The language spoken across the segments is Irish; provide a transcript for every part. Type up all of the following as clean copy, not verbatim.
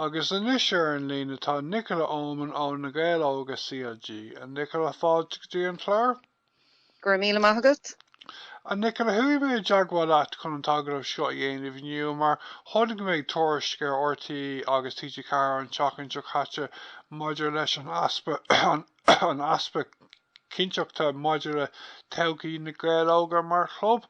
agus inis an lína tá Nichola Oman ó Na Gaeil Óga CLG a Nichola fáilteachtaí an chláir. Gur míle maithagad. A Nichola hui mé jaagháil at chun an tagrah seo a dhéanamh nniu mar tháinig méid tuairisce ortaí agus títe car an teachan chatte maidir leis an easpa an easpa cinteachta maidir Todhchaí Na Gaeil Óga mar chlub.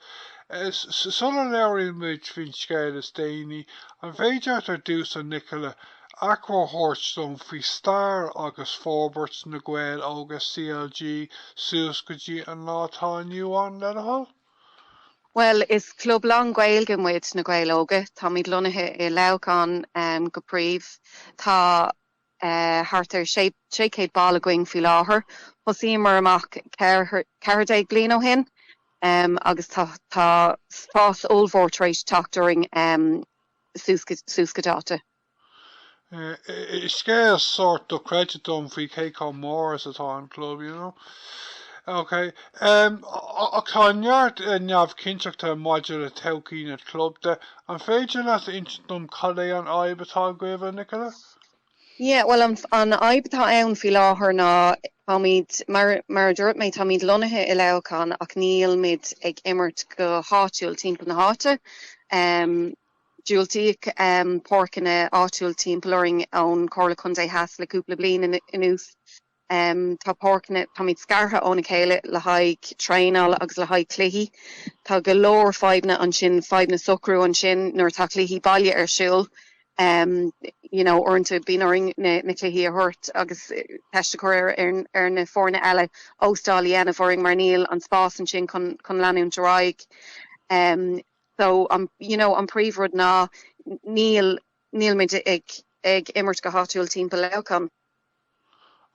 Sulla leiríonn muid fin scéil is déine an féideart ar dús an Nichola Aqua Hortstone fao Stair agus forbairt Na Gaeil Óga CLG suas go dtí an látá nniu an le a hall? Well, is club long Gaeilge muid Na Gaeil Óga, tá míad lonathe I leabhán go príomh, tá thart ar 600 balla going faoi láthair, thosaigh mar amach 40 bliain ó shin, agus tá spás olmhórt rééis teachtaring súscadáta. Is scéal sort do creditum faoi céá mór as atá an club, you know? Okay. A cáneart neamh cinteachta maidir le Todhchaí na club de an féidir leat intom cadé an aib atá goibh Nichola? Yeah, well, an aib atá ann faoi láthair ná tá míad mar dúirt méid tá míad lonathe I leabhán ach níl míad ag immert go háitiúil timpeall na háite. Dúiltíoch páirceanna áitiúil timpailing ón Comhairle Contae Theas le cúpla bliain inús. Tá páirceanna tá míad scartha óna chéile le haig tréinál agus le haig cluichí. Tá go leor feibhne an sin feibhne socrú an sin nuair tá cluichí baile ar siúl. You know, orintú bíoring na cluichí a thuirt agus teiste chuir ar na fórna eile óstáilí ana bhóring mar níl an spás an sin chun leanúint ráig. So you know, an príomhrud ná níl míid ag immert go háitiúil timpeall leabhán.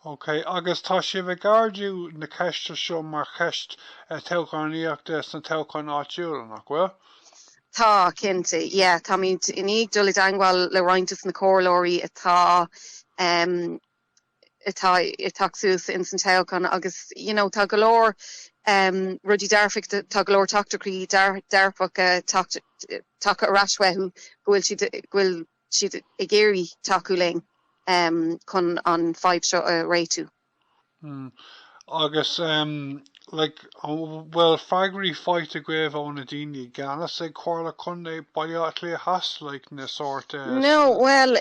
Okay, agus tá sibh gardú na ceiste seo mar cheist teachchánaíochta na teachcháin áitiúil nach bhfuil? Tá cinnte, yeah, tá míid iníag dul angháil le roiintas na cóirlóirí atá suas in san teachcháin agus, you know, tá go leor rudí dearfach tá go leor teachtaí dearfach taca arásweithú bhfuil siad I géirí taú léinn chun an feib seo a réitú. Agus like well fagri fight a grave on a dini gana say Comhairle Contae Bealtaine has like na sort No, well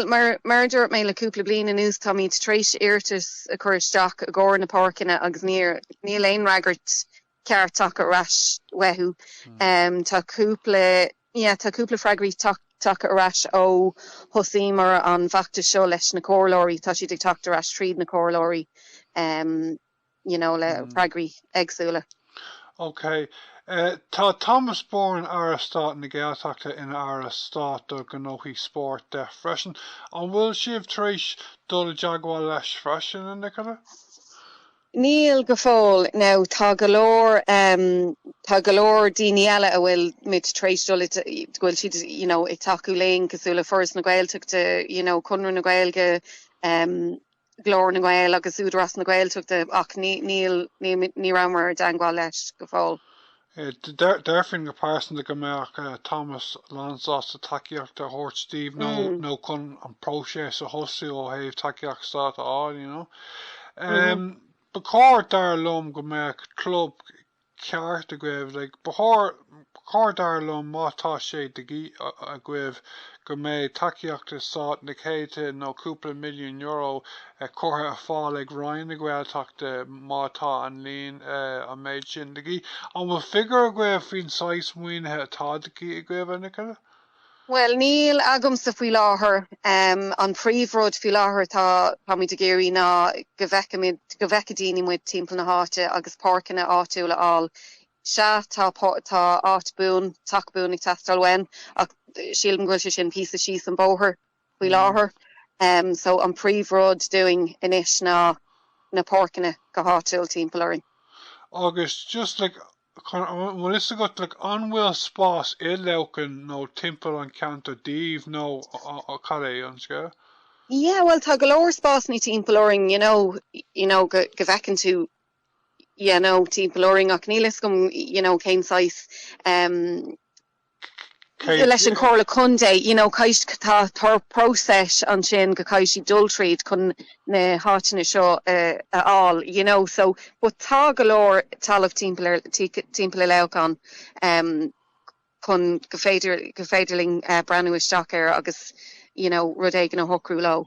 mar dúirt mé le cúpla bliain inús tá míad tréis iartas a chuiristeach a gcóir na páirceanna agus níl aon ragart ceart taca arás weithú. Tá cúpla freagraí taca arás ó thosaigh mar an bhachta seo leis na cóirlóirí tá siad ag teacht arás tríd na cóirlóirí. You know, le freagraí éagsúla. Okay. Tá Thomas born ar Stáit na Gaeltachta in ar Stáit do gnóchaí sport de freisin. An bhfuil sibh tréis dul jaagháil leis freisin in Nichola? Níl go fóil now tá go leor daoine eile a bhfuil mit tréis dul bhfuil siad, you know, ag taú léinn cosúla first na Gaeltachta, you know, Conradh na Gaeilge glór na Gaeil agus údras na Gaeltachta ach ní ramar d'angháil leis go fáil. Derfin go pásan go meach Thomas Lansás a tacaíochta Hort Steve no chun an próséis a hosú ó héh tacaíocht Stáit á, you know. Ba cóir dar lom go meach club ceart a gcuibh, like cóir dar lom mátá sé a gcuibh go méid tacaíochta Stáit na chéite nó cúpla milliún euro curtha a fáil ag roimh na Gaeltachta mátá an líon a méid sin de gí. An bhfuil figur a gcuibh faoin sais muoinethe atá de gí a gcuibh Nichola? Well, níl agam sa faoi láthair, an príomhród faoi láthair tá míad a géirí ná go bheice daoine muid timpeall na háite agus páirceanna áitiúla áil. Se tá áit bún, tac bún ag teastal wein ach sílim go sin pí síos an bóthir faoi láthair. So an príomhród doing inis na páirceanna go háitiúil timpeall. Agus just like well, is got like anhfuil spás I leabhán nó timpeall an ceanta díomh nó a cadé an sca? Yeah, well, tá go leor spás ní timpeall, you know, go bhecinn tú, you know, timpeall ach níl is gom, you know, céim sais leis an Comhairle Contae, you know, caiist tá tar process an sin go caiisi dul tríd chun na háitina seo all, you know, so but tá galore talamh timpeall leocán chun go féidirling breanú isteach ar agus, you know, rud éigen a hocrú lo.